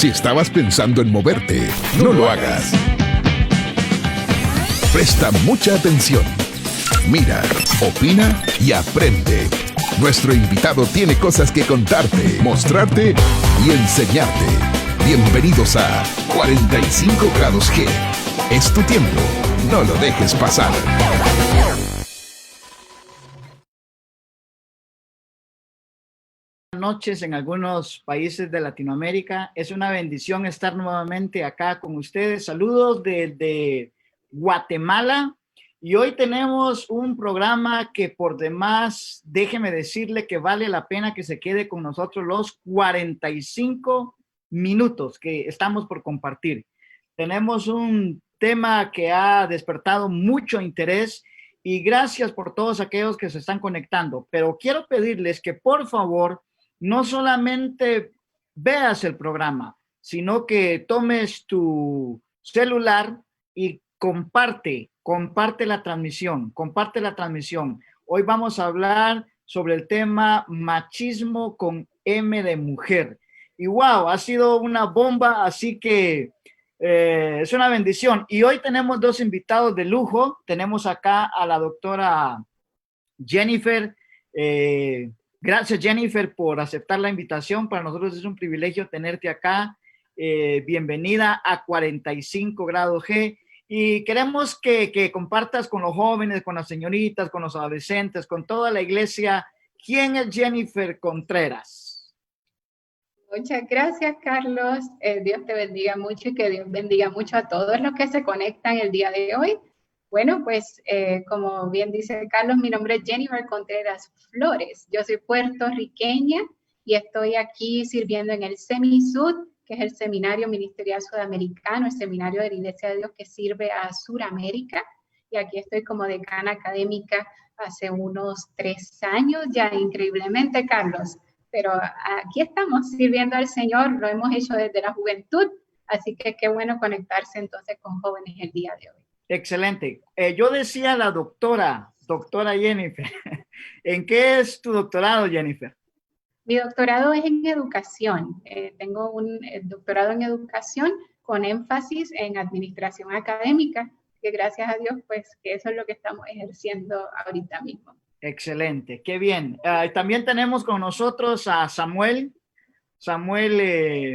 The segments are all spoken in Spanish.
Si estabas pensando en moverte, no lo hagas. Presta mucha atención. Mira, opina y aprende. Nuestro invitado tiene cosas que contarte, mostrarte y enseñarte. Bienvenidos a 45 grados G. Es tu tiempo. No lo dejes pasar. Noches en algunos países de Latinoamérica. Es una bendición estar nuevamente acá con ustedes. Saludos desde Guatemala. Y hoy tenemos un programa que por demás, déjeme decirle que vale la pena que se quede con nosotros los 45 minutos que estamos por compartir. Tenemos un tema que ha despertado mucho interés y gracias por todos aquellos que se están conectando. Pero quiero pedirles que por favor no solamente veas el programa, sino que tomes tu celular y comparte la transmisión, Hoy vamos a hablar sobre el tema machismo con M de mujer. Y wow, ha sido una bomba, así que es una bendición. Y hoy tenemos dos invitados de lujo. Tenemos acá a la doctora Jennifer. Gracias, Jennifer, por aceptar la invitación. Para nosotros es un privilegio tenerte acá. Bienvenida a 45 grados G. Y queremos que compartas con los jóvenes, con las señoritas, con los adolescentes, con toda la iglesia. ¿Quién es Jennifer Contreras? Muchas gracias, Carlos. Dios te bendiga mucho y que Dios bendiga mucho a todos los que se conectan el día de hoy. Bueno, pues como bien dice Carlos, mi nombre es Jennifer Contreras Flores. Yo soy puertorriqueña y estoy aquí sirviendo en el SEMISUD, que es el Seminario Ministerial Sudamericano, el seminario de la Iglesia de Dios que sirve a Suramérica. Y aquí estoy como decana académica hace unos 3 años, ya increíblemente, Carlos. Pero aquí estamos sirviendo al Señor, lo hemos hecho desde la juventud, así que qué bueno conectarse entonces con jóvenes el día de hoy. Excelente. Yo decía la doctora Jennifer. ¿En qué es tu doctorado, Jennifer? Mi doctorado es en educación. Tengo un doctorado en educación con énfasis en administración académica, que gracias a Dios, pues, que eso es lo que estamos ejerciendo ahorita mismo. Excelente, qué bien. También tenemos con nosotros a Samuel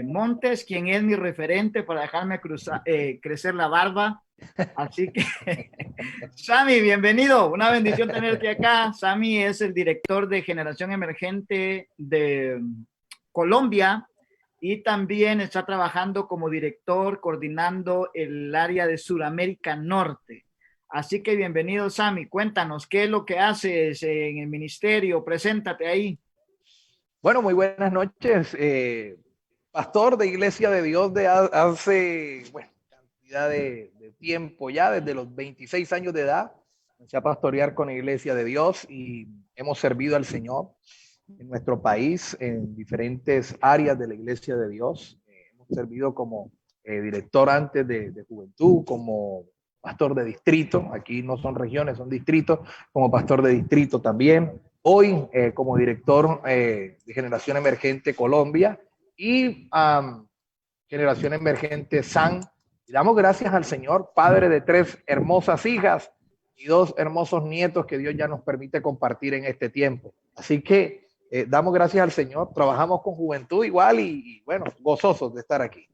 Montes, quien es mi referente para dejarme crecer la barba. Así que, Sammy, bienvenido. Una bendición tenerte acá. Sammy es el director de Generación Emergente de Colombia y también está trabajando como director coordinando el área de Sudamérica Norte. Así que bienvenido, Sammy. Cuéntanos, ¿qué es lo que haces en el ministerio? Preséntate ahí. Bueno, muy buenas noches. Pastor de Iglesia de Dios de hace, cantidad de tiempo ya, desde los 26 años de edad. Comencé a pastorear con Iglesia de Dios y hemos servido al Señor en nuestro país en diferentes áreas de la Iglesia de Dios. Hemos servido como director antes de juventud, como pastor de distrito. Aquí no son regiones, son distritos, como pastor de distrito también. Hoy como director de Generación Emergente Colombia y Generación Emergente SAN. Y damos gracias al Señor, padre de 3 hermosas hijas y 2 hermosos nietos que Dios ya nos permite compartir en este tiempo. Así que damos gracias al Señor, trabajamos con juventud igual y bueno, gozosos de estar aquí.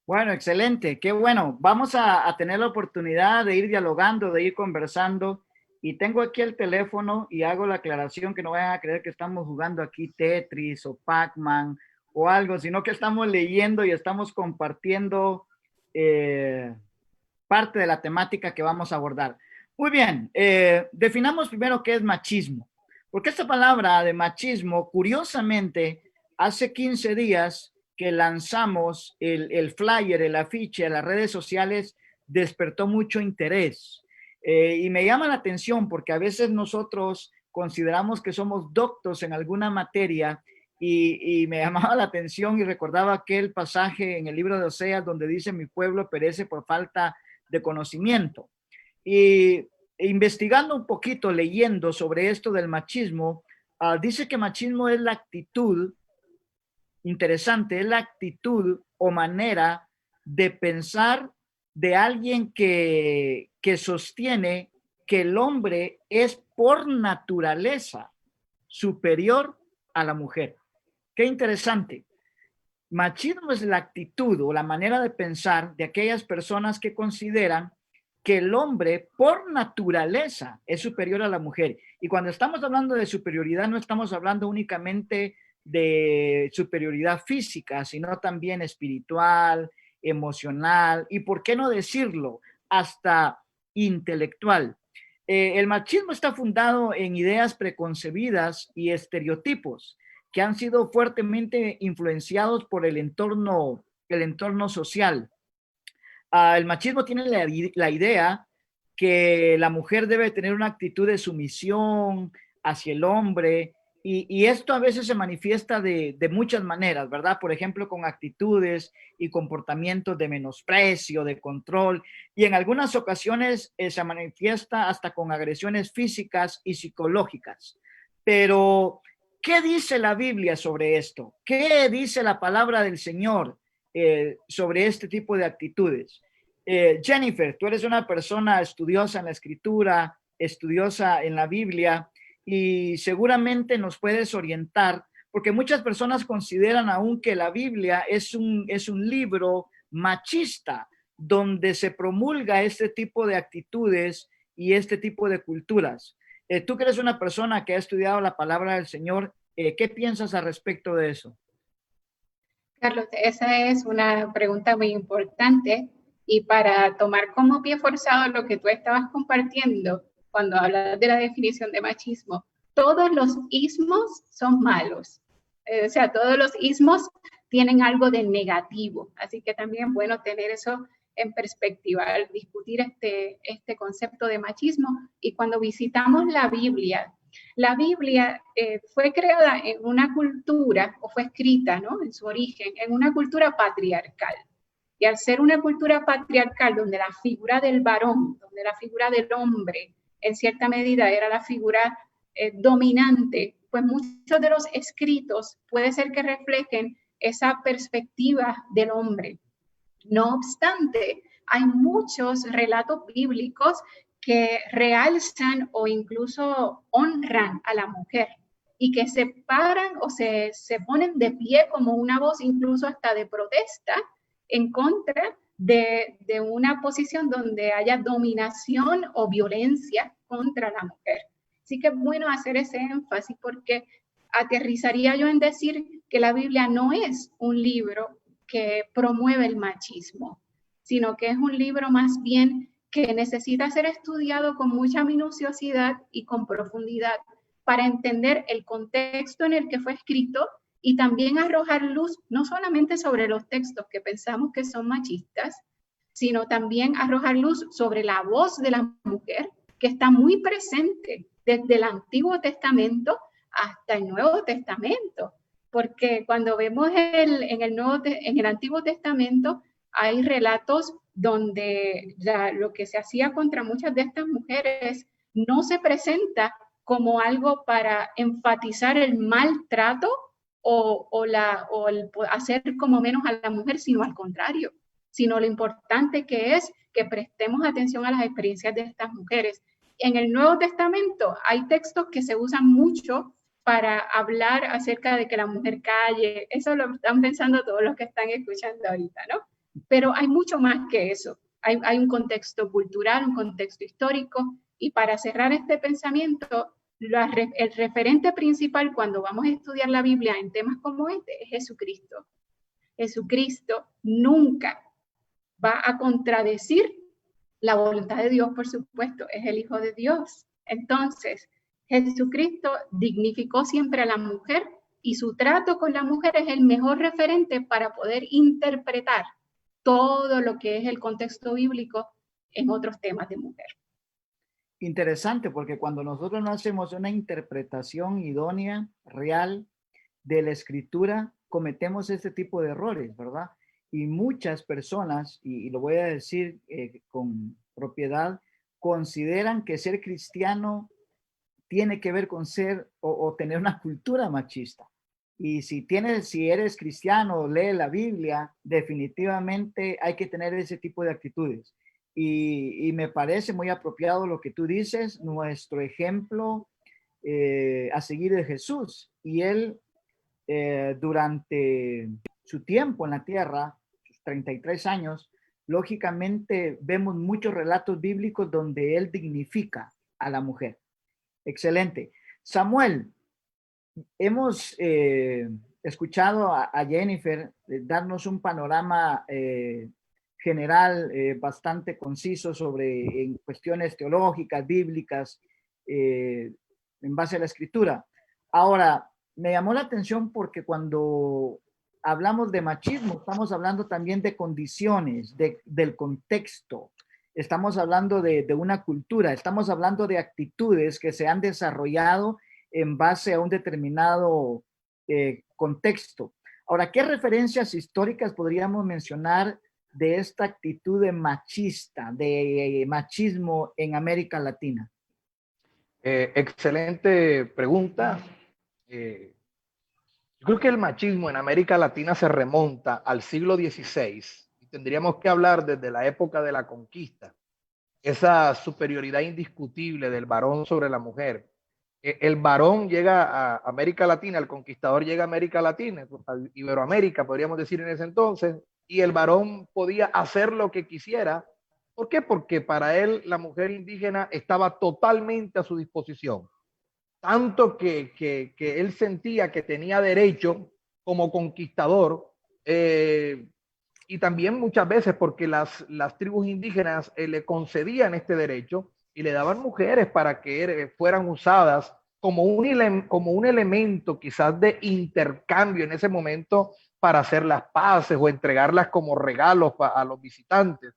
Bueno, excelente, qué bueno. Vamos a tener la oportunidad de ir dialogando, de ir conversando. Y tengo aquí el teléfono y hago la aclaración que no vayan a creer que estamos jugando aquí Tetris o Pac-Man o algo, sino que estamos leyendo y estamos compartiendo parte de la temática que vamos a abordar. Muy bien, definamos primero qué es machismo, porque esta palabra de machismo, curiosamente, hace 15 días que lanzamos el flyer, el afiche a las redes sociales, despertó mucho interés. Y me llama la atención porque a veces nosotros consideramos que somos doctos en alguna materia y me llamaba la atención y recordaba aquel pasaje en el libro de Oseas donde dice mi pueblo perece por falta de conocimiento. Y investigando un poquito, leyendo sobre esto del machismo, dice que machismo es la actitud, interesante, es la actitud o manera de pensar de alguien que sostiene que el hombre es por naturaleza superior a la mujer. Qué interesante. Machismo es la actitud o la manera de pensar de aquellas personas que consideran que el hombre por naturaleza es superior a la mujer. Y cuando estamos hablando de superioridad, no estamos hablando únicamente de superioridad física, sino también espiritual, emocional y, por qué no decirlo, hasta intelectual. El machismo está fundado en ideas preconcebidas y estereotipos que han sido fuertemente influenciados por el entorno social. El machismo tiene la idea que la mujer debe tener una actitud de sumisión hacia el hombre, y esto a veces se manifiesta de muchas maneras, ¿verdad? Por ejemplo, con actitudes y comportamientos de menosprecio, de control, y en algunas ocasiones se manifiesta hasta con agresiones físicas y psicológicas. Pero, ¿qué dice la Biblia sobre esto? ¿Qué dice la palabra del Señor sobre este tipo de actitudes? Jennifer, tú eres una persona estudiosa en la Escritura, estudiosa en la Biblia, y seguramente nos puedes orientar, porque muchas personas consideran aún que la Biblia es un libro machista, donde se promulga este tipo de actitudes y este tipo de culturas. Tú que eres una persona que ha estudiado la palabra del Señor, ¿qué piensas al respecto de eso? Carlos, esa es una pregunta muy importante, y para tomar como pie forzado lo que tú estabas compartiendo cuando hablas de la definición de machismo, todos los ismos son malos. O sea, todos los ismos tienen algo de negativo, así que también es bueno tener eso en perspectiva al discutir este concepto de machismo. Y cuando visitamos la Biblia fue creada en una cultura, o fue escrita, ¿no?, en su origen, en una cultura patriarcal. Y al ser una cultura patriarcal donde la figura del varón, donde la figura del hombre, en cierta medida era la figura dominante, pues muchos de los escritos puede ser que reflejen esa perspectiva del hombre. No obstante, hay muchos relatos bíblicos que realzan o incluso honran a la mujer y que se paran o se ponen de pie como una voz, incluso hasta de protesta, en contra de una posición donde haya dominación o violencia contra la mujer. Así que es bueno hacer ese énfasis, porque aterrizaría yo en decir que la Biblia no es un libro que promueve el machismo, sino que es un libro más bien que necesita ser estudiado con mucha minuciosidad y con profundidad para entender el contexto en el que fue escrito, y también arrojar luz no solamente sobre los textos que pensamos que son machistas, sino también arrojar luz sobre la voz de la mujer, que está muy presente desde el Antiguo Testamento hasta el Nuevo Testamento. Porque cuando vemos en el Antiguo Testamento hay relatos donde lo que se hacía contra muchas de estas mujeres no se presenta como algo para enfatizar el maltrato o el hacer como menos a la mujer, sino al contrario, sino lo importante que es que prestemos atención a las experiencias de estas mujeres. En el Nuevo Testamento hay textos que se usan mucho para hablar acerca de que la mujer calle. Eso lo están pensando todos los que están escuchando ahorita, ¿no? Pero hay mucho más que eso. Hay un contexto cultural, un contexto histórico, y para cerrar este pensamiento, el referente principal cuando vamos a estudiar la Biblia en temas como este es Jesucristo. Jesucristo nunca va a contradecir la voluntad de Dios, por supuesto, es el Hijo de Dios. Entonces, Jesucristo dignificó siempre a la mujer, y su trato con la mujer es el mejor referente para poder interpretar todo lo que es el contexto bíblico en otros temas de mujer. Interesante, porque cuando nosotros no hacemos una interpretación idónea, real, de la Escritura, cometemos este tipo de errores, ¿verdad? Y muchas personas, y lo voy a decir con propiedad, consideran que ser cristiano tiene que ver con ser o tener una cultura machista. Y si eres cristiano, lee la Biblia, definitivamente hay que tener ese tipo de actitudes. Y me parece muy apropiado lo que tú dices, nuestro ejemplo a seguir de Jesús. Y él, durante su tiempo en la tierra, sus 33 años, lógicamente vemos muchos relatos bíblicos donde él dignifica a la mujer. Excelente. Samuel, hemos escuchado a Jennifer darnos un panorama general bastante conciso sobre en cuestiones teológicas, bíblicas, en base a la escritura. Ahora, me llamó la atención porque cuando hablamos de machismo, estamos hablando también de condiciones, del contexto. Estamos hablando de una cultura, estamos hablando de actitudes que se han desarrollado en base a un determinado contexto. Ahora, ¿qué referencias históricas podríamos mencionar de esta actitud de machista, de machismo en América Latina? Excelente pregunta. Yo creo que el machismo en América Latina se remonta al siglo XVI y tendríamos que hablar desde la época de la conquista, esa superioridad indiscutible del varón sobre la mujer. El varón llega a América Latina, el conquistador llega a América Latina, a Iberoamérica podríamos decir en ese entonces, y el varón podía hacer lo que quisiera. ¿Por qué? Porque para él la mujer indígena estaba totalmente a su disposición. Tanto que él sentía que tenía derecho como conquistador, y también muchas veces porque las tribus indígenas le concedían este derecho y le daban mujeres para que fueran usadas como un elemento quizás de intercambio en ese momento para hacer las paces o entregarlas como regalos a los visitantes.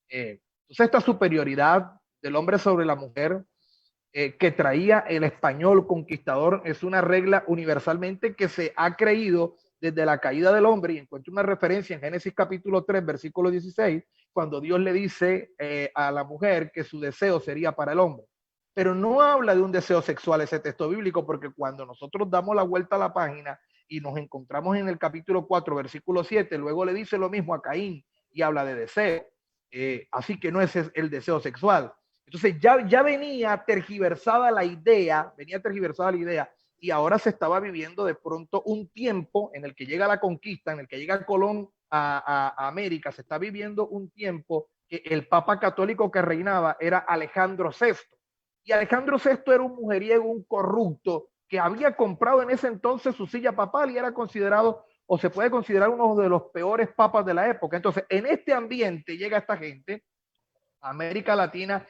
Entonces esta superioridad del hombre sobre la mujer que traía el español conquistador es una regla universalmente que se ha creído desde la caída del hombre, y encuentro una referencia en Génesis capítulo 3, versículo 16, cuando Dios le dice a la mujer que su deseo sería para el hombre. Pero no habla de un deseo sexual ese texto bíblico, porque cuando nosotros damos la vuelta a la página y nos encontramos en el capítulo 4, versículo 7, luego le dice lo mismo a Caín y habla de deseo. Así que no es el deseo sexual. Entonces ya venía tergiversada la idea, y ahora se estaba viviendo de pronto un tiempo en el que llega la conquista, en el que llega Colón a América, se está viviendo un tiempo que el papa católico que reinaba era Alejandro VI. Y Alejandro VI era un mujeriego, un corrupto, que había comprado en ese entonces su silla papal y era considerado, o se puede considerar, uno de los peores papas de la época. Entonces, en este ambiente llega esta gente a América Latina.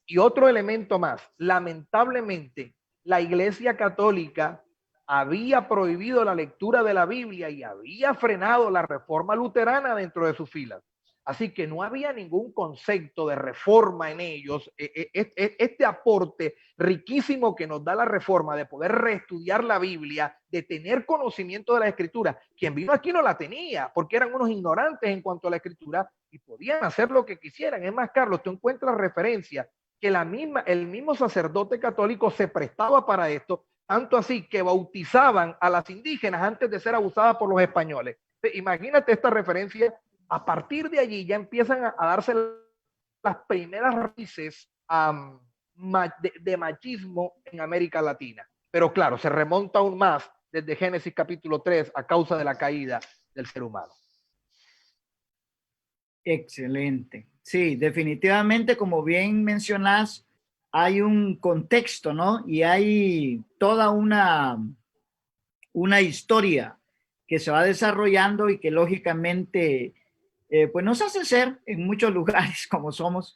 Y otro elemento más, lamentablemente, la Iglesia Católica había prohibido la lectura de la Biblia y había frenado la reforma luterana dentro de sus filas. Así que no había ningún concepto de reforma en ellos. Este aporte riquísimo que nos da la reforma de poder reestudiar la Biblia, de tener conocimiento de la Escritura, quien vino aquí no la tenía, porque eran unos ignorantes en cuanto a la Escritura y podían hacer lo que quisieran. Es más, Carlos, tú encuentras referencias que el mismo sacerdote católico se prestaba para esto, tanto así que bautizaban a las indígenas antes de ser abusadas por los españoles. Imagínate esta referencia. A partir de allí ya empiezan a darse las primeras raíces de machismo en América Latina. Pero claro, se remonta aún más desde Génesis capítulo 3 a causa de la caída del ser humano. Excelente. Sí, definitivamente, como bien mencionas, hay un contexto, ¿no? Y hay toda una historia que se va desarrollando y que lógicamente pues nos hace ser en muchos lugares como somos.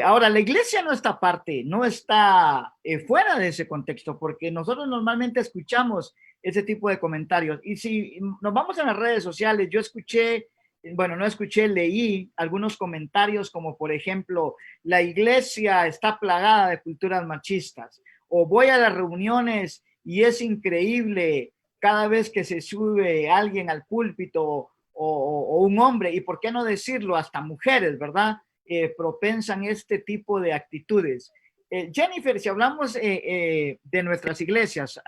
Ahora, la iglesia no está aparte, no está fuera de ese contexto, porque nosotros normalmente escuchamos ese tipo de comentarios. Y si nos vamos a las redes sociales, yo escuché, bueno, no escuché, leí algunos comentarios como, por ejemplo, la iglesia está plagada de culturas machistas, o voy a las reuniones y es increíble cada vez que se sube alguien al púlpito o un hombre, y por qué no decirlo, hasta mujeres, ¿verdad? Propensan este tipo de actitudes. Jennifer, si hablamos de nuestras iglesias,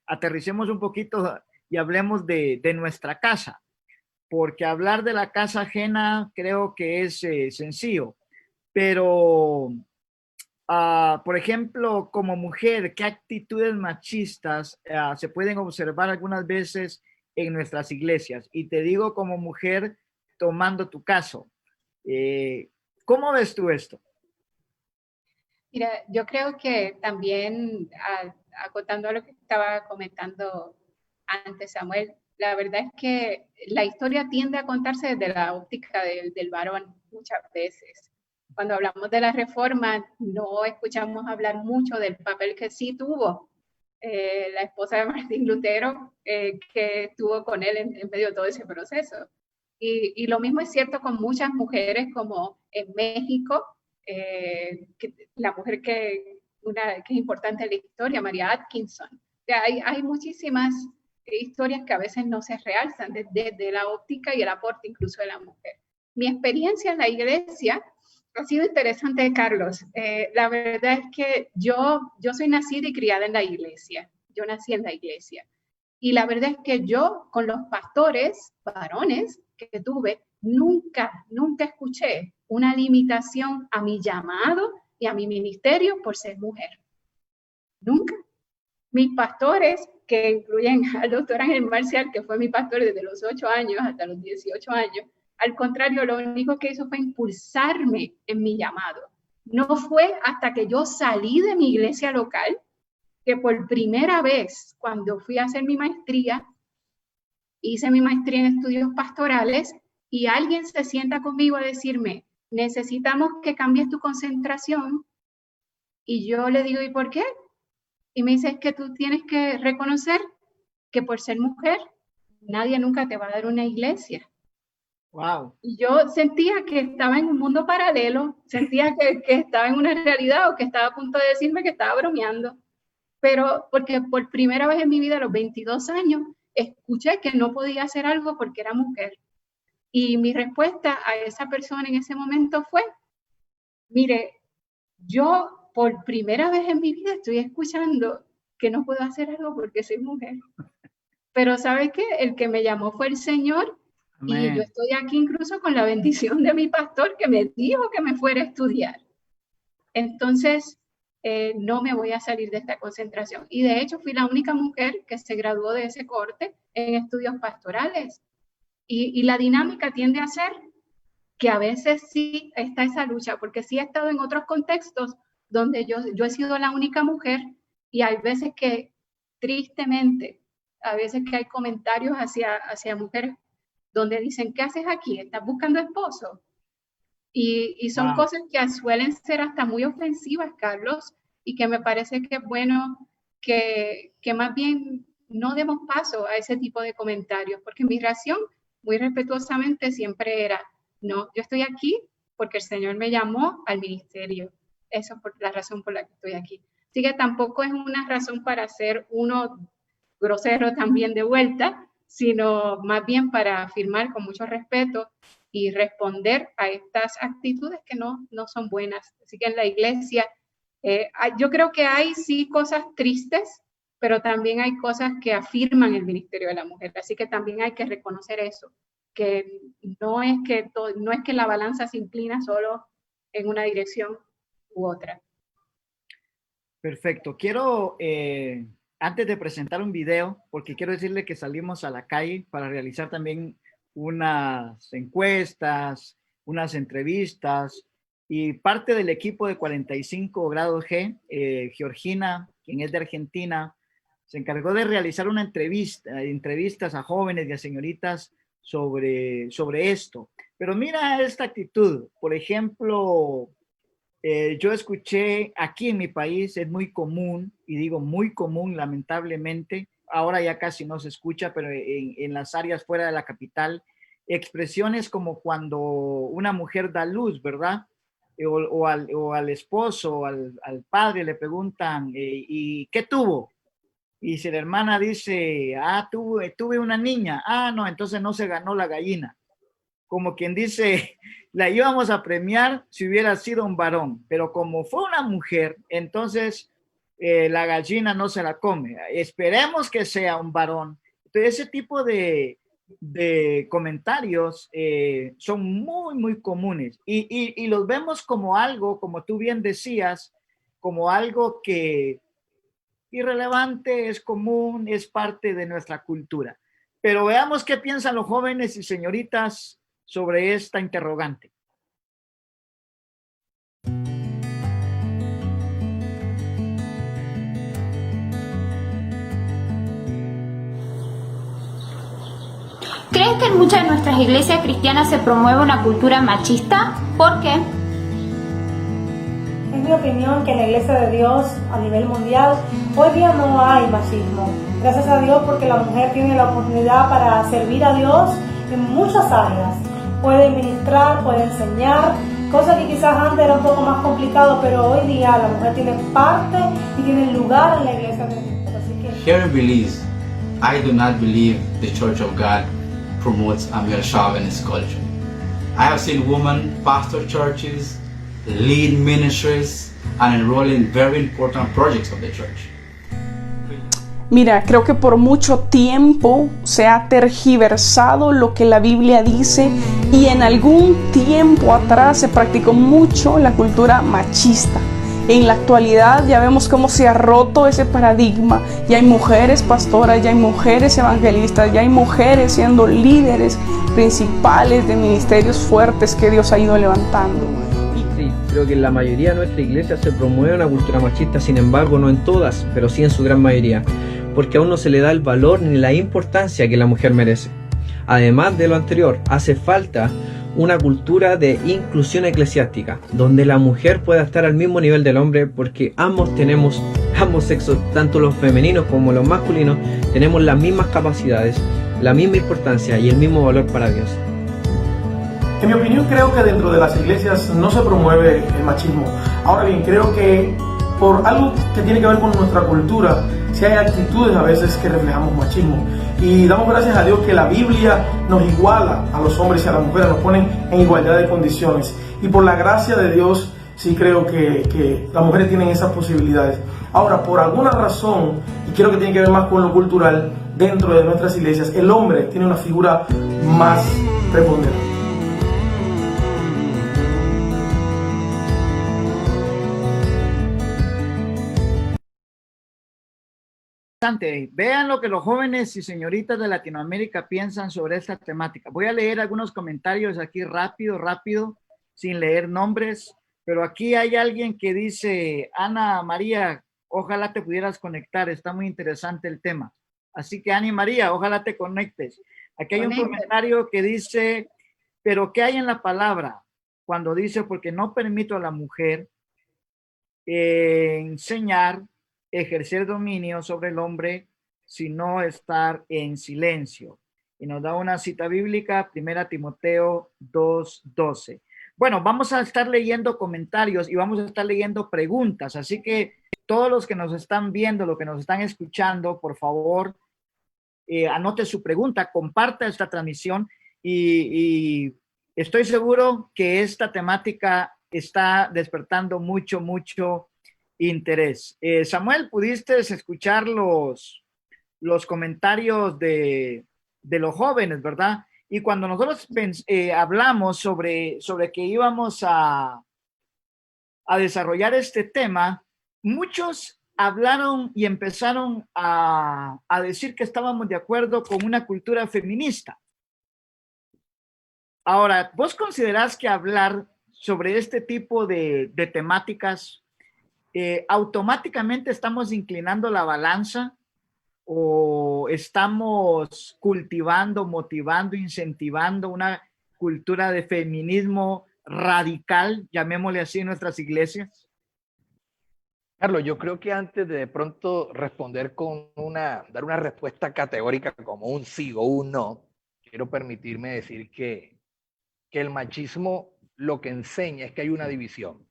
aterricemos un poquito y hablemos de nuestra casa, porque hablar de la casa ajena creo que es sencillo, pero, por ejemplo, como mujer, ¿qué actitudes machistas se pueden observar algunas veces en nuestras iglesias? Y te digo como mujer, tomando tu caso, ¿cómo ves tú esto? Mira, yo creo que también, acotando a lo que estaba comentando antes Samuel, la verdad es que la historia tiende a contarse desde la óptica del varón muchas veces. Cuando hablamos de la reforma, no escuchamos hablar mucho del papel que sí tuvo la esposa de Martín Lutero, que estuvo con él en medio de todo ese proceso. Y lo mismo es cierto con muchas mujeres, como en México, la mujer que es importante en la historia, María Atkinson. O sea, hay muchísimas historias que a veces no se realzan desde la óptica y el aporte incluso de la mujer. Mi experiencia en la iglesia ha sido interesante, Carlos. La verdad es que yo soy nacida y criada en la iglesia. Yo nací en la iglesia. Y la verdad es que yo, con los pastores varones que tuve, nunca escuché una limitación a mi llamado y a mi ministerio por ser mujer. Nunca. Mis pastores, que incluyen al doctor Ángel Marcial, que fue mi pastor desde los 8 años hasta los 18 años, al contrario, lo único que hizo fue impulsarme en mi llamado. No fue hasta que yo salí de mi iglesia local que por primera vez, cuando fui a hacer mi maestría, hice mi maestría en estudios pastorales y alguien se sienta conmigo a decirme, necesitamos que cambies tu concentración. Y yo le digo, ¿y por qué? Y me dice, es que tú tienes que reconocer que por ser mujer, nadie nunca te va a dar una iglesia. Wow. Y yo sentía que estaba en un mundo paralelo, sentía que estaba en una realidad o que estaba a punto de decirme que estaba bromeando. Pero porque por primera vez en mi vida, a los 22 años, escuché que no podía hacer algo porque era mujer. Y mi respuesta a esa persona en ese momento fue, mire, yo por primera vez en mi vida estoy escuchando que no puedo hacer algo porque soy mujer. Pero ¿sabes qué? El que me llamó fue el Señor. Amén. Y yo estoy aquí incluso con la bendición de mi pastor que me dijo que me fuera a estudiar. Entonces, no me voy a salir de esta concentración. Y de hecho fui la única mujer que se graduó de ese corte en estudios pastorales. Y la dinámica tiende a ser que a veces sí está esa lucha, porque sí he estado en otros contextos donde yo he sido la única mujer y hay veces que, tristemente, a veces que hay comentarios hacia mujeres donde dicen, ¿qué haces aquí? ¿Estás buscando esposo? Y son cosas que suelen ser hasta muy ofensivas, Carlos, y que me parece que es bueno que más bien no demos paso a ese tipo de comentarios, porque mi reacción, muy respetuosamente, siempre era, no, yo estoy aquí porque el Señor me llamó al ministerio. Esa es la razón por la que estoy aquí. Así que tampoco es una razón para ser uno grosero también de vuelta, sino más bien para afirmar con mucho respeto y responder a estas actitudes que no son buenas. Así que en la iglesia, yo creo que hay sí cosas tristes, pero también hay cosas que afirman el ministerio de la mujer. Así que también hay que reconocer eso, que no es que la balanza se inclina solo en una dirección u otra. Perfecto. Quiero, antes de presentar un video, porque quiero decirle que salimos a la calle para realizar también unas encuestas, unas entrevistas, y parte del equipo de 45 grados G, Georgina, quien es de Argentina, se encargó de realizar una entrevistas a jóvenes y a señoritas sobre esto. Pero mira esta actitud. Por ejemplo, yo escuché aquí en mi país, es muy común, y digo muy común lamentablemente, ahora ya casi no se escucha, pero en las áreas fuera de la capital, expresiones como cuando una mujer da luz, ¿verdad? O al esposo, o al padre le preguntan, ¿y qué tuvo? Y si la hermana dice, tuve una niña, no, entonces no se ganó la gallina. Como quien dice, la íbamos a premiar si hubiera sido un varón, pero como fue una mujer, entonces la gallina no se la come. Esperemos que sea un varón. ese tipo de comentarios son muy comunes y los vemos como algo, como tú bien decías, como algo que irrelevante, es común, es parte de nuestra cultura. Pero veamos qué piensan los jóvenes y señoritas sobre esta interrogante. ¿Crees que en muchas de nuestras iglesias cristianas se promueve una cultura machista? ¿Por qué? Es mi opinión que en la Iglesia de Dios a nivel mundial hoy día no hay machismo. Gracias a Dios porque la mujer tiene la oportunidad para servir a Dios en muchas áreas. Puede ministrar, puede enseñar, cosa que quizás antes era un poco más complicado, pero hoy día la mujer tiene parte y tiene lugar en la Iglesia de Dios. Así que... Here in Belize, I do not believe the Church of God promotes a male chauvinist culture. I have seen women pastor churches, lead ministries, and enroll in very important projects of the church. Mira, creo que por mucho tiempo se ha tergiversado lo que la Biblia dice y en algún tiempo atrás se practicó mucho la cultura machista. En la actualidad ya vemos cómo se ha roto ese paradigma. Ya hay mujeres pastoras, ya hay mujeres evangelistas, ya hay mujeres siendo líderes principales de ministerios fuertes que Dios ha ido levantando. Sí, creo que en la mayoría de nuestra iglesia se promueve una cultura machista, sin embargo no en todas, pero sí en su gran mayoría, porque aún no se le da el valor ni la importancia que la mujer merece. Además de lo anterior, hace falta una cultura de inclusión eclesiástica, donde la mujer pueda estar al mismo nivel del hombre, porque ambos sexos, tanto los femeninos como los masculinos, tenemos las mismas capacidades, la misma importancia y el mismo valor para Dios. En mi opinión, creo que dentro de las iglesias no se promueve el machismo. Ahora bien, creo que por algo que tiene que ver con nuestra cultura, sí hay actitudes a veces que reflejamos machismo. Y damos gracias a Dios que la Biblia nos iguala a los hombres y a las mujeres, nos ponen en igualdad de condiciones. Y por la gracia de Dios, sí creo que las mujeres tienen esas posibilidades. Ahora, por alguna razón, y creo que tiene que ver más con lo cultural, dentro de nuestras iglesias, el hombre tiene una figura más preponderante. Vean lo que los jóvenes y señoritas de Latinoamérica piensan sobre esta temática. Voy a leer algunos comentarios aquí rápido, sin leer nombres, pero aquí hay alguien que dice: Ana María, ojalá te pudieras conectar, está muy interesante el tema. Así que Ana María, ojalá te conectes. Aquí hay un comentario que dice: pero ¿qué hay en la palabra cuando dice porque no permito a la mujer enseñar, ejercer dominio sobre el hombre, sino estar en silencio? Y nos da una cita bíblica, 1 Timoteo 2:12. Bueno, vamos a estar leyendo comentarios y vamos a estar leyendo preguntas, así que todos los que nos están viendo, los que nos están escuchando, por favor, anote su pregunta, comparta esta transmisión y estoy seguro que esta temática está despertando mucho interés. Samuel, ¿pudiste escuchar los comentarios de los jóvenes, verdad? Y cuando nosotros hablamos sobre que íbamos a desarrollar este tema, muchos hablaron y empezaron a decir que estábamos de acuerdo con una cultura feminista. Ahora, ¿vos considerás que hablar sobre este tipo de temáticas automáticamente estamos inclinando la balanza o estamos cultivando, motivando, incentivando una cultura de feminismo radical, llamémosle así, en nuestras iglesias? Carlos, yo creo que antes de pronto responder dar una respuesta categórica como un sí o un no, quiero permitirme decir que el machismo lo que enseña es que hay una división.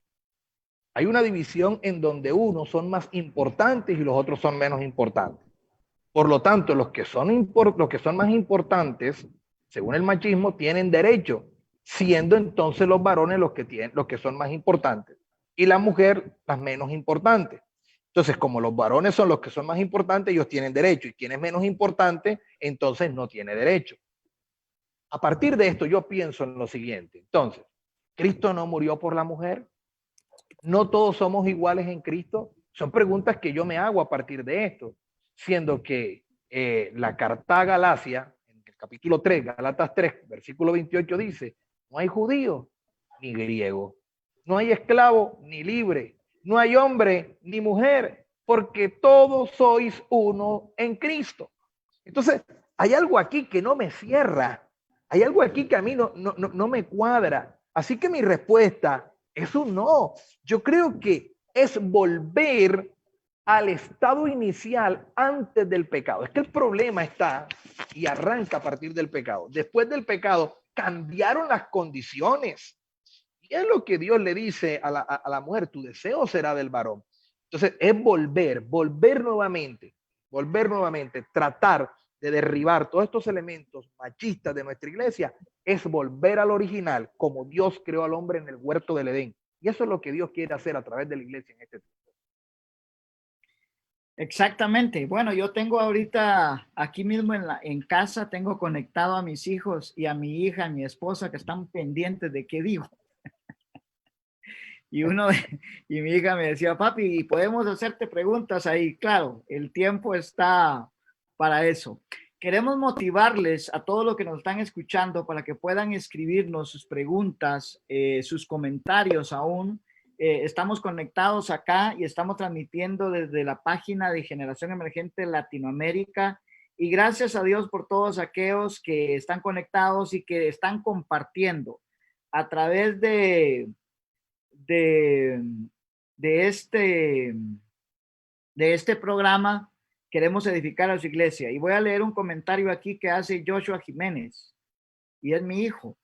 Hay una división en donde unos son más importantes y los otros son menos importantes. Por lo tanto, los que son más importantes, según el machismo, tienen derecho, siendo entonces los varones los que son más importantes y la mujer las menos importantes. Entonces, como los varones son los que son más importantes, ellos tienen derecho, y quien es menos importante, entonces no tiene derecho. A partir de esto, yo pienso en lo siguiente. Entonces, ¿Cristo no murió por la mujer? ¿No todos somos iguales en Cristo? Son preguntas que yo me hago a partir de esto, siendo que la carta a Galacia, en el capítulo 3, Galatas 3, versículo 28 dice, no hay judío ni griego, no hay esclavo ni libre, no hay hombre ni mujer, porque todos sois uno en Cristo. Entonces, hay algo aquí que no me cierra, hay algo aquí que a mí no me cuadra. Así que mi respuesta es un no. Yo creo que es volver al estado inicial antes del pecado. Es que el problema está y arranca a partir del pecado. Después del pecado cambiaron las condiciones. Y es lo que Dios le dice a la mujer, tu deseo será del varón. Entonces es volver nuevamente, tratar de derribar todos estos elementos machistas de nuestra iglesia, es volver al original, como Dios creó al hombre en el huerto del Edén. Y eso es lo que Dios quiere hacer a través de la iglesia en este tiempo. Exactamente. Bueno, yo tengo ahorita aquí mismo en casa, tengo conectado a mis hijos y a mi hija, a mi esposa, que están pendientes de qué digo. Y mi hija me decía, papi, ¿podemos hacerte preguntas ahí? Claro, el tiempo está para eso. Queremos motivarles a todos los que nos están escuchando para que puedan escribirnos sus preguntas, sus comentarios aún. Estamos conectados acá y estamos transmitiendo desde la página de Generación Emergente Latinoamérica. Y gracias a Dios por todos aquellos que están conectados y que están compartiendo a través de este programa. Queremos edificar a su iglesia. Y voy a leer un comentario aquí que hace Joshua Jiménez. Y es mi hijo.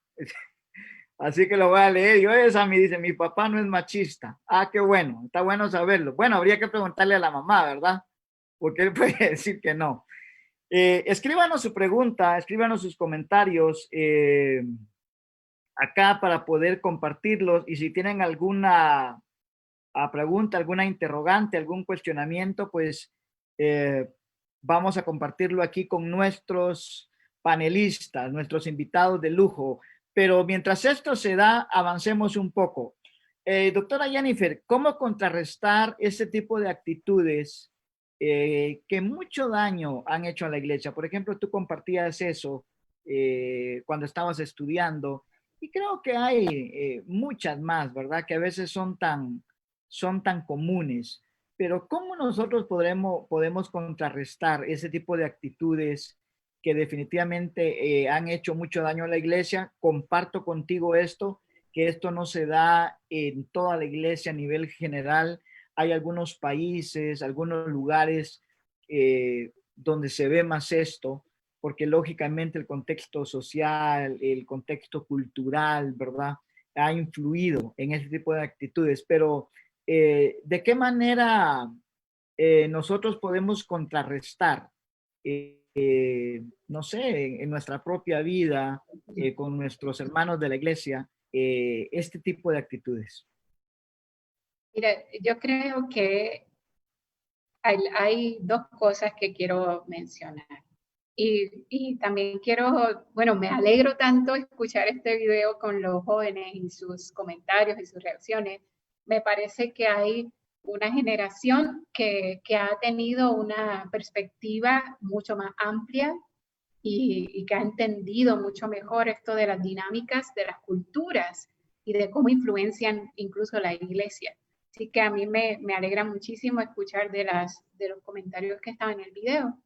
Así que lo voy a leer. Yo esa me dice, mi papá no es machista. Ah, qué bueno. Está bueno saberlo. Bueno, habría que preguntarle a la mamá, ¿verdad? Porque él puede decir que no. Escríbanos su pregunta, escríbanos sus comentarios acá para poder compartirlos. Y si tienen alguna pregunta, alguna interrogante, algún cuestionamiento, pues vamos a compartirlo aquí con nuestros panelistas, nuestros invitados de lujo. Pero mientras esto se da, avancemos un poco. Doctora Jennifer, ¿cómo contrarrestar ese tipo de actitudes que mucho daño han hecho a la iglesia? Por ejemplo, tú compartías eso cuando estabas estudiando, y creo que hay muchas más, ¿verdad? Que a veces son tan comunes. Pero ¿cómo nosotros podemos contrarrestar ese tipo de actitudes que definitivamente han hecho mucho daño a la iglesia? Comparto contigo esto, que esto no se da en toda la iglesia a nivel general. Hay algunos países, algunos lugares donde se ve más esto, porque lógicamente el contexto social, el contexto cultural, ¿verdad?, ha influido en ese tipo de actitudes. Pero ¿de qué manera nosotros podemos contrarrestar, no sé, en nuestra propia vida, con nuestros hermanos de la iglesia, este tipo de actitudes? Mira, yo creo que hay dos cosas que quiero mencionar. Y también quiero, bueno, me alegro tanto escuchar este video con los jóvenes y sus comentarios y sus reacciones. Me parece que hay una generación que ha tenido una perspectiva mucho más amplia y que ha entendido mucho mejor esto de las dinámicas de las culturas y de cómo influencian incluso la iglesia. Así que a mí me alegra muchísimo escuchar de los comentarios que estaban en el video.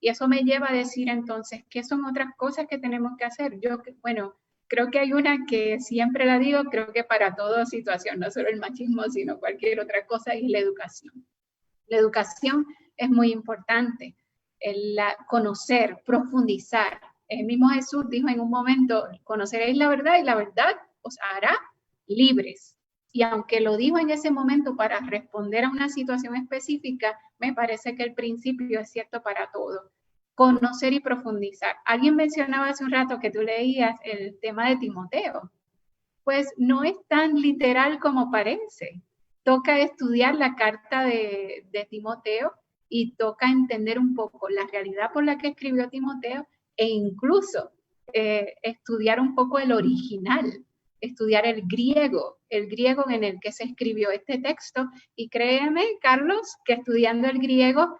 Y eso me lleva a decir entonces, ¿qué son otras cosas que tenemos que hacer? Bueno, creo que hay una que siempre la digo, creo que para toda situación, no solo el machismo, sino cualquier otra cosa, es la educación. La educación es muy importante, conocer, profundizar. El mismo Jesús dijo en un momento, conoceréis la verdad y la verdad os hará libres. Y aunque lo dijo en ese momento para responder a una situación específica, me parece que el principio es cierto para todo. Conocer y profundizar. Alguien mencionaba hace un rato que tú leías el tema de Timoteo. Pues no es tan literal como parece. toca estudiar la carta de Timoteo y toca entender un poco la realidad por la que escribió Timoteo e incluso estudiar un poco el original, estudiar el griego en el que se escribió este texto. Y créeme, Carlos, que estudiando el griego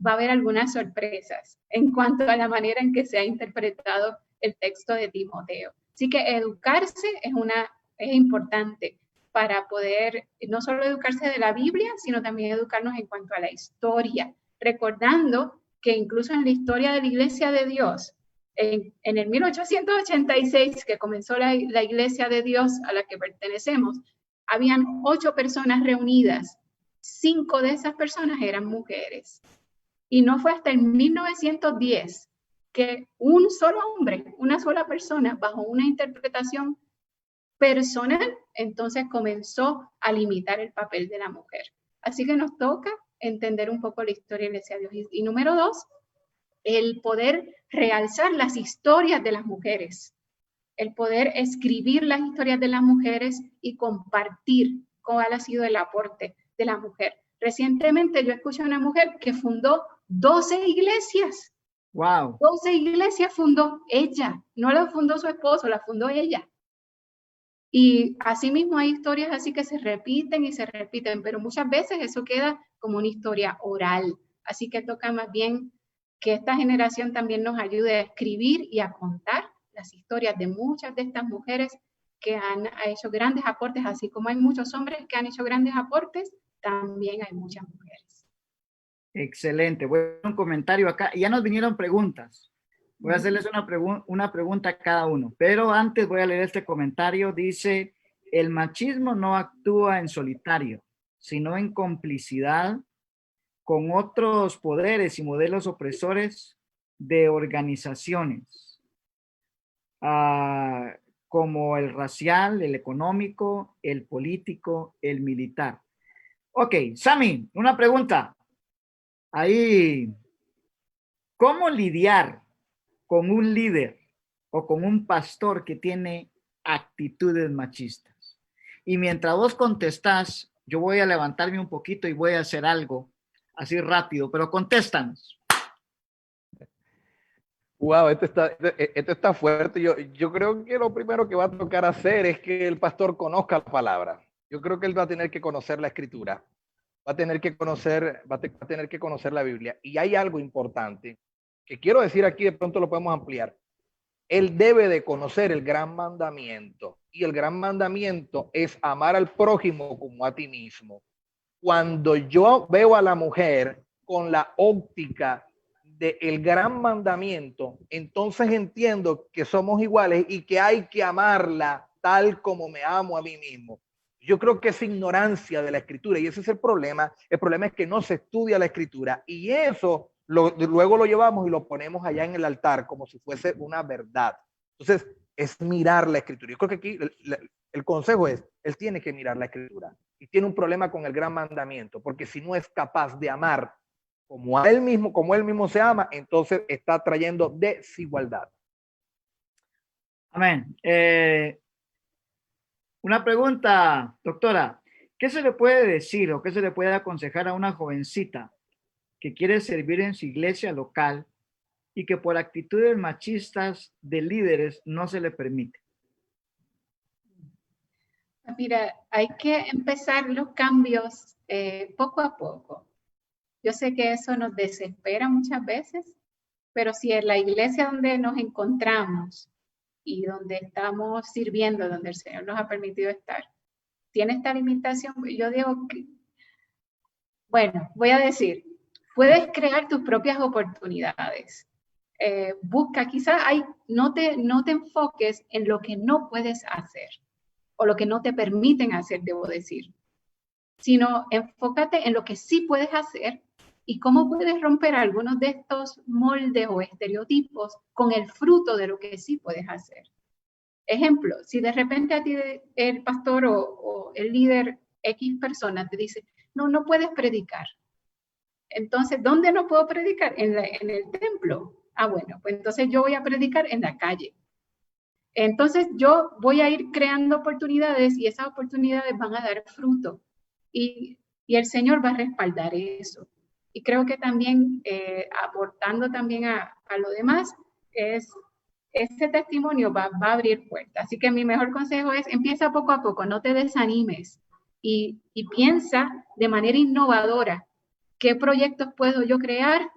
va a haber algunas sorpresas en cuanto a la manera en que se ha interpretado el texto de Timoteo. Así que educarse es importante para poder no solo educarse de la Biblia, sino también educarnos en cuanto a la historia, recordando que incluso en la historia de la Iglesia de Dios, en el 1886, que comenzó la Iglesia de Dios a la que pertenecemos, habían 8 personas reunidas, 5 de esas personas eran mujeres. Y no fue hasta el 1910 que un solo hombre, una sola persona, bajo una interpretación personal, entonces comenzó a limitar el papel de la mujer. Así que nos toca entender un poco la historia de la Iglesia de Dios. Y número 2, el poder realzar las historias de las mujeres, el poder escribir las historias de las mujeres y compartir cuál ha sido el aporte de la mujer. Recientemente yo escuché a una mujer que fundó 12 iglesias. ¡Wow! 12 iglesias fundó ella, no la fundó su esposo, la fundó ella. Y asimismo hay historias así que se repiten y se repiten, pero muchas veces eso queda como una historia oral. Así que toca más bien que esta generación también nos ayude a escribir y a contar las historias de muchas de estas mujeres que han hecho grandes aportes, así como hay muchos hombres que han hecho grandes aportes, también hay muchas mujeres. Excelente. Voy a hacer un comentario acá. Ya nos vinieron preguntas. Voy a hacerles una pregunta a cada uno, pero antes voy a leer este comentario. Dice, el machismo no actúa en solitario, sino en complicidad con otros poderes y modelos opresores de organizaciones, como el racial, el económico, el político, el militar. Ok, Sammy, una pregunta. Ahí, ¿cómo lidiar con un líder o con un pastor que tiene actitudes machistas? Y mientras vos contestás, yo voy a levantarme un poquito y voy a hacer algo así rápido, pero contéstanos. Wow, esto está fuerte. Yo creo que lo primero que va a tocar hacer es que el pastor conozca la palabra. Yo creo que él va a tener que conocer la escritura, va a tener que conocer la Biblia. Y hay algo importante que quiero decir aquí, de pronto lo podemos ampliar. Él debe de conocer el gran mandamiento, y el gran mandamiento es amar al prójimo como a ti mismo. Cuando yo veo a la mujer con la óptica del gran mandamiento, entonces entiendo que somos iguales y que hay que amarla tal como me amo a mí mismo. Yo creo que es ignorancia de la escritura, y ese es el problema. El problema es que no se estudia la escritura, y eso luego lo llevamos y lo ponemos allá en el altar como si fuese una verdad. Entonces es mirar la escritura. Yo creo que aquí el consejo es, él tiene que mirar la escritura, y tiene un problema con el gran mandamiento, porque si no es capaz de amar como él mismo se ama, entonces está trayendo desigualdad. Amén. Una pregunta, doctora. ¿Qué se le puede decir o qué se le puede aconsejar a una jovencita que quiere servir en su iglesia local y que por actitudes machistas de líderes no se le permite? Mira, hay que empezar los cambios poco a poco. Yo sé que eso nos desespera muchas veces, pero si en la iglesia donde nos encontramos y donde estamos sirviendo, donde el Señor nos ha permitido estar, tiene esta limitación, yo digo que, bueno, voy a decir, puedes crear tus propias oportunidades. Busca, quizás no te enfoques en lo que no puedes hacer o lo que no te permiten hacer, debo decir, sino enfócate en lo que sí puedes hacer y cómo puedes romper algunos de estos moldes o estereotipos con el fruto de lo que sí puedes hacer. Ejemplo, si de repente a ti el pastor o el líder X persona te dice, no puedes predicar. Entonces, ¿dónde no puedo predicar? En el templo. Ah, bueno, pues entonces yo voy a predicar en la calle. Entonces yo voy a ir creando oportunidades y esas oportunidades van a dar fruto. y el Señor va a respaldar eso. Y creo que también, aportando también a lo demás, ese testimonio va a abrir puertas. Así que mi mejor consejo es, empieza poco a poco, no te desanimes y piensa de manera innovadora qué proyectos puedo yo crear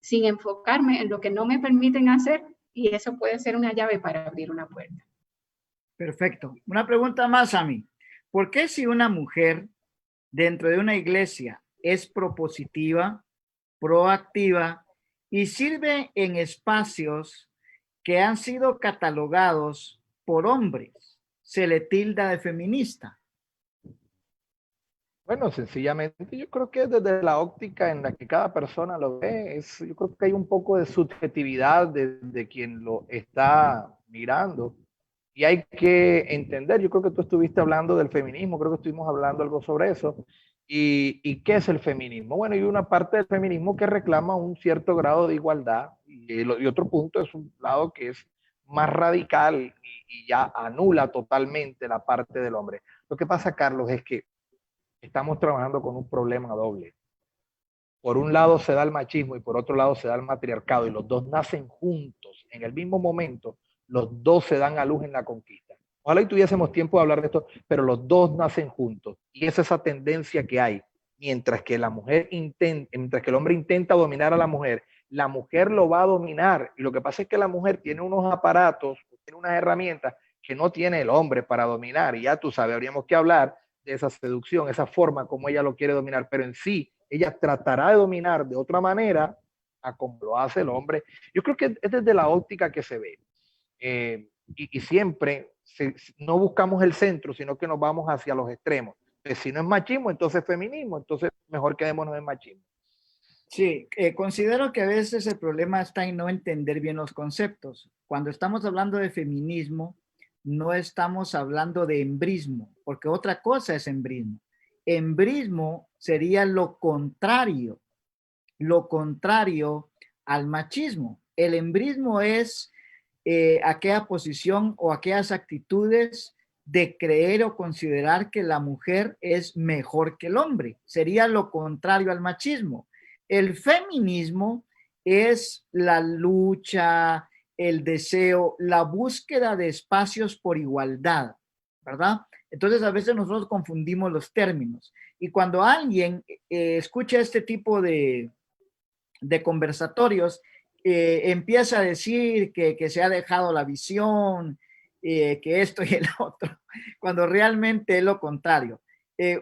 sin enfocarme en lo que no me permiten hacer, y eso puede ser una llave para abrir una puerta. Perfecto. Una pregunta más, Ami. ¿Por qué si una mujer dentro de una iglesia es propositiva, proactiva y sirve en espacios que han sido catalogados por hombres, se le tilda de feminista? Bueno, sencillamente yo creo que desde la óptica en la que cada persona lo ve, yo creo que hay un poco de subjetividad de quien lo está mirando. Y hay que entender, yo creo que tú estuviste hablando del feminismo, creo que estuvimos hablando algo sobre eso. ¿Y qué es el feminismo? Bueno, hay una parte del feminismo que reclama un cierto grado de igualdad y otro punto es un lado que es más radical y ya anula totalmente la parte del hombre. Lo que pasa, Carlos, es que estamos trabajando con un problema doble. Por un lado se da el machismo y por otro lado se da el matriarcado y los dos nacen juntos en el mismo momento. Los dos se dan a luz en la conquista. Ojalá y tuviésemos tiempo de hablar de esto, pero los dos nacen juntos. Y es esa tendencia que hay. Mientras que el hombre intenta dominar a la mujer lo va a dominar. Y lo que pasa es que la mujer tiene unos aparatos, tiene unas herramientas que no tiene el hombre para dominar. Y ya tú sabes, habríamos que hablar de esa seducción, esa forma como ella lo quiere dominar. Pero en sí, ella tratará de dominar de otra manera a como lo hace el hombre. Yo creo que es desde la óptica que se ve. Y siempre no buscamos el centro, sino que nos vamos hacia los extremos. Entonces, si no es machismo, entonces es feminismo, entonces mejor quedémonos en machismo. Sí, considero que a veces el problema está en no entender bien los conceptos. Cuando estamos hablando de feminismo, no estamos hablando de embrismo, porque otra cosa es embrismo. Embrismo sería lo contrario al machismo. El embrismo es aquella posición o aquellas actitudes de creer o considerar que la mujer es mejor que el hombre. Sería lo contrario al machismo. El feminismo es la lucha, el deseo, la búsqueda de espacios por igualdad, ¿verdad? Entonces a veces nosotros confundimos los términos. Y cuando alguien escucha este tipo de conversatorios, empieza a decir que se ha dejado la visión, que esto y el otro, cuando realmente es lo contrario.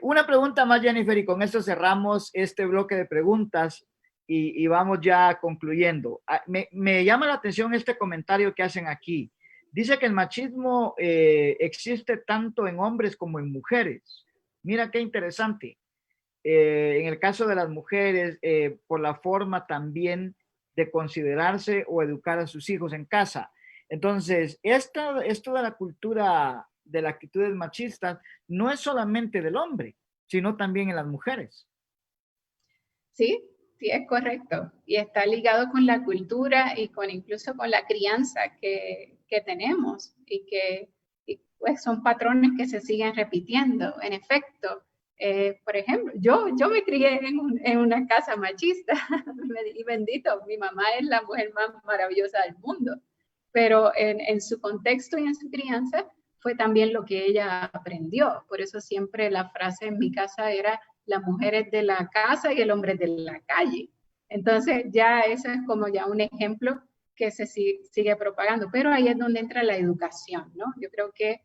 Una pregunta más, Jennifer, y con esto cerramos este bloque de preguntas y vamos ya concluyendo. Me llama la atención este comentario que hacen aquí. Dice que el machismo existe tanto en hombres como en mujeres. Mira qué interesante. En el caso de las mujeres, por la forma también de considerarse o educar a sus hijos en casa. Entonces, esto de la cultura de las actitudes machistas no es solamente del hombre, sino también en las mujeres. Sí, sí, es correcto. Y está ligado con la cultura y incluso con la crianza que tenemos y pues son patrones que se siguen repitiendo. En efecto, por ejemplo, yo me crié en una casa machista y bendito, mi mamá es la mujer más maravillosa del mundo, pero en su contexto y en su crianza fue también lo que ella aprendió. Por eso siempre la frase en mi casa era: la mujer es de la casa y el hombre es de la calle. Entonces ya eso es como ya un ejemplo que se sigue propagando, pero ahí es donde entra la educación, ¿no? Yo creo que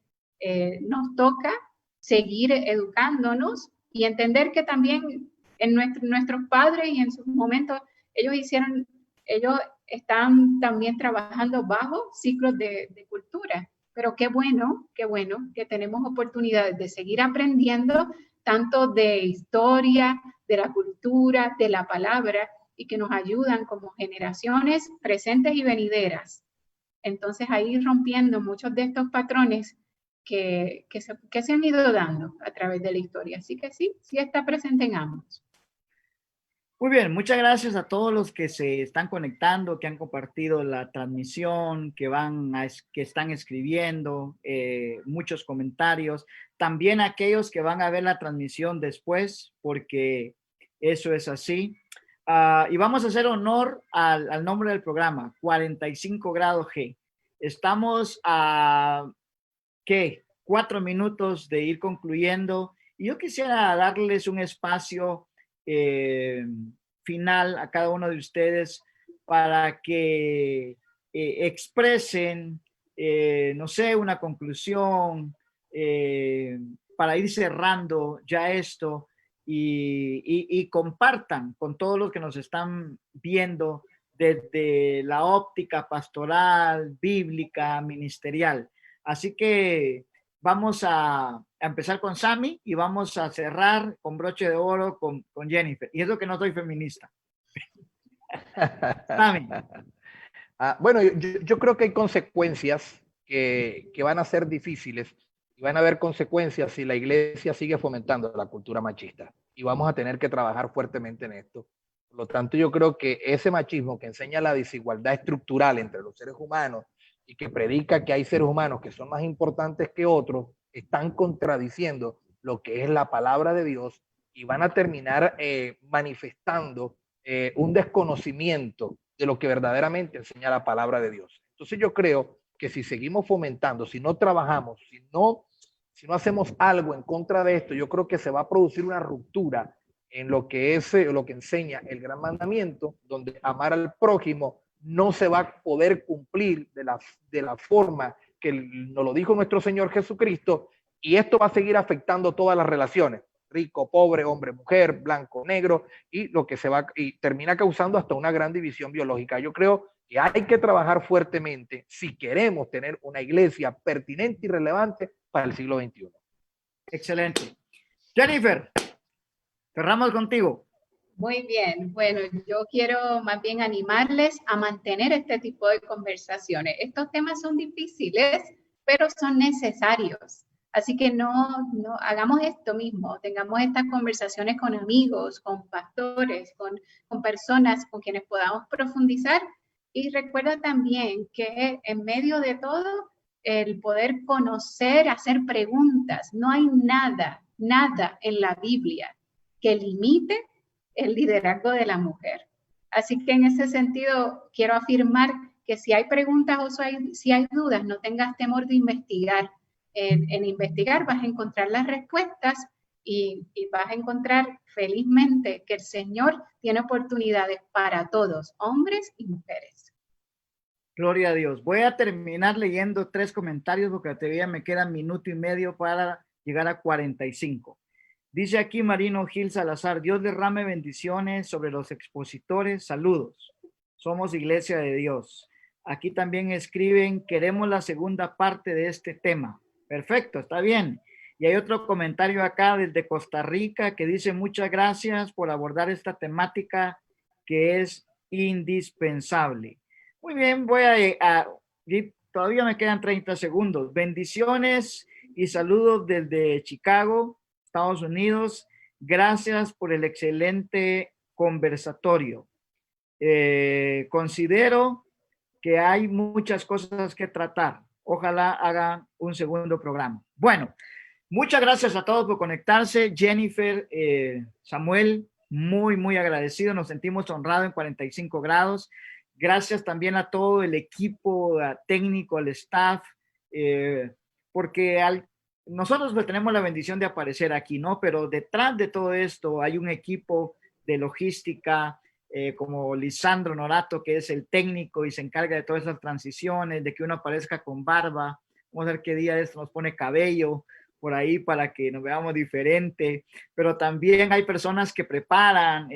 nos toca seguir educándonos y entender que también en nuestros padres y en sus momentos ellos están también trabajando bajo ciclos de cultura, pero qué bueno que tenemos oportunidades de seguir aprendiendo tanto de historia, de la cultura, de la palabra, y que nos ayudan como generaciones presentes y venideras. Entonces ahí rompiendo muchos de estos patrones que se han ido dando a través de la historia. Así que sí está presente en ambos. Muy bien, muchas gracias a todos los que se están conectando, que han compartido la transmisión, que están escribiendo, muchos comentarios. También a aquellos que van a ver la transmisión después, porque eso es así. Y vamos a hacer honor al nombre del programa, 45 grados G. Estamos a, ¿qué? 4 minutos de ir concluyendo. Y yo quisiera darles un espacio final a cada uno de ustedes para que expresen, no sé, una conclusión para ir cerrando ya esto y compartan con todos los que nos están viendo desde la óptica pastoral, bíblica, ministerial. Así que vamos a empezar con Sammy y vamos a cerrar con broche de oro con Jennifer. Y eso que no soy feminista. Sammy. Bueno, yo creo que hay consecuencias que van a ser difíciles y van a haber consecuencias si la iglesia sigue fomentando la cultura machista. Y vamos a tener que trabajar fuertemente en esto. Por lo tanto, yo creo que ese machismo que enseña la desigualdad estructural entre los seres humanos y que predica que hay seres humanos que son más importantes que otros, están contradiciendo lo que es la palabra de Dios y van a terminar manifestando un desconocimiento de lo que verdaderamente enseña la palabra de Dios. Entonces yo creo que si seguimos fomentando, si no trabajamos, si no hacemos algo en contra de esto, yo creo que se va a producir una ruptura en lo que es lo que enseña el gran mandamiento, donde amar al prójimo no se va a poder cumplir de la forma que nos lo dijo nuestro Señor Jesucristo, y esto va a seguir afectando todas las relaciones, rico, pobre, hombre, mujer, blanco, negro, y lo que y termina causando hasta una gran división biológica. Yo creo que hay que trabajar fuertemente si queremos tener una iglesia pertinente y relevante para el siglo XXI. Excelente. Jennifer, cerramos contigo. Muy bien, bueno, yo quiero más bien animarles a mantener este tipo de conversaciones. Estos temas son difíciles, pero son necesarios. Así que no hagamos esto mismo, tengamos estas conversaciones con amigos, con pastores, con personas con quienes podamos profundizar. Y recuerda también que en medio de todo, el poder conocer, hacer preguntas, no hay nada en la Biblia que limite el liderazgo de la mujer. Así que en ese sentido quiero afirmar que si hay preguntas o si hay dudas, no tengas temor de investigar. En investigar vas a encontrar las respuestas y vas a encontrar felizmente que el Señor tiene oportunidades para todos, hombres y mujeres. Gloria a Dios. Voy a terminar leyendo 3 comentarios porque todavía me queda 1 minuto y medio para llegar a 45. Dice aquí Marino Gil Salazar, Dios derrame bendiciones sobre los expositores. Saludos. Somos Iglesia de Dios. Aquí también escriben, queremos la segunda parte de este tema. Perfecto, está bien. Y hay otro comentario acá desde Costa Rica que dice, muchas gracias por abordar esta temática que es indispensable. Muy bien, todavía me quedan 30 segundos. Bendiciones y saludos desde Chicago, Estados Unidos. Gracias por el excelente conversatorio. Considero que hay muchas cosas que tratar. Ojalá hagan un segundo programa. Bueno, muchas gracias a todos por conectarse. Jennifer, Samuel, muy agradecido. Nos sentimos honrados en 45 grados. Gracias también a todo el equipo técnico, al staff, porque nosotros pues tenemos la bendición de aparecer aquí, ¿no? Pero detrás de todo esto hay un equipo de logística, como Lisandro Norato, que es el técnico y se encarga de todas esas transiciones, de que uno aparezca con barba. Vamos a ver qué día de esto nos pone cabello por ahí para que nos veamos diferente, pero también hay personas que preparan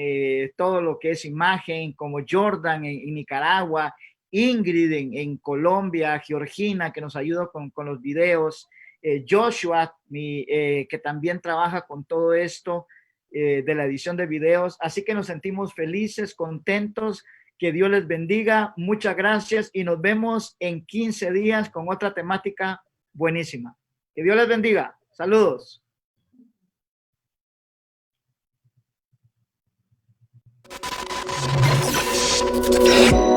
todo lo que es imagen, como Jordan en Nicaragua, Ingrid en Colombia, Georgina que nos ayuda con los videos, Joshua que también trabaja con todo esto de la edición de videos. Así que nos sentimos felices, contentos. Que Dios les bendiga. Muchas gracias y nos vemos en 15 días con otra temática buenísima. Que Dios les bendiga. Saludos. Prende.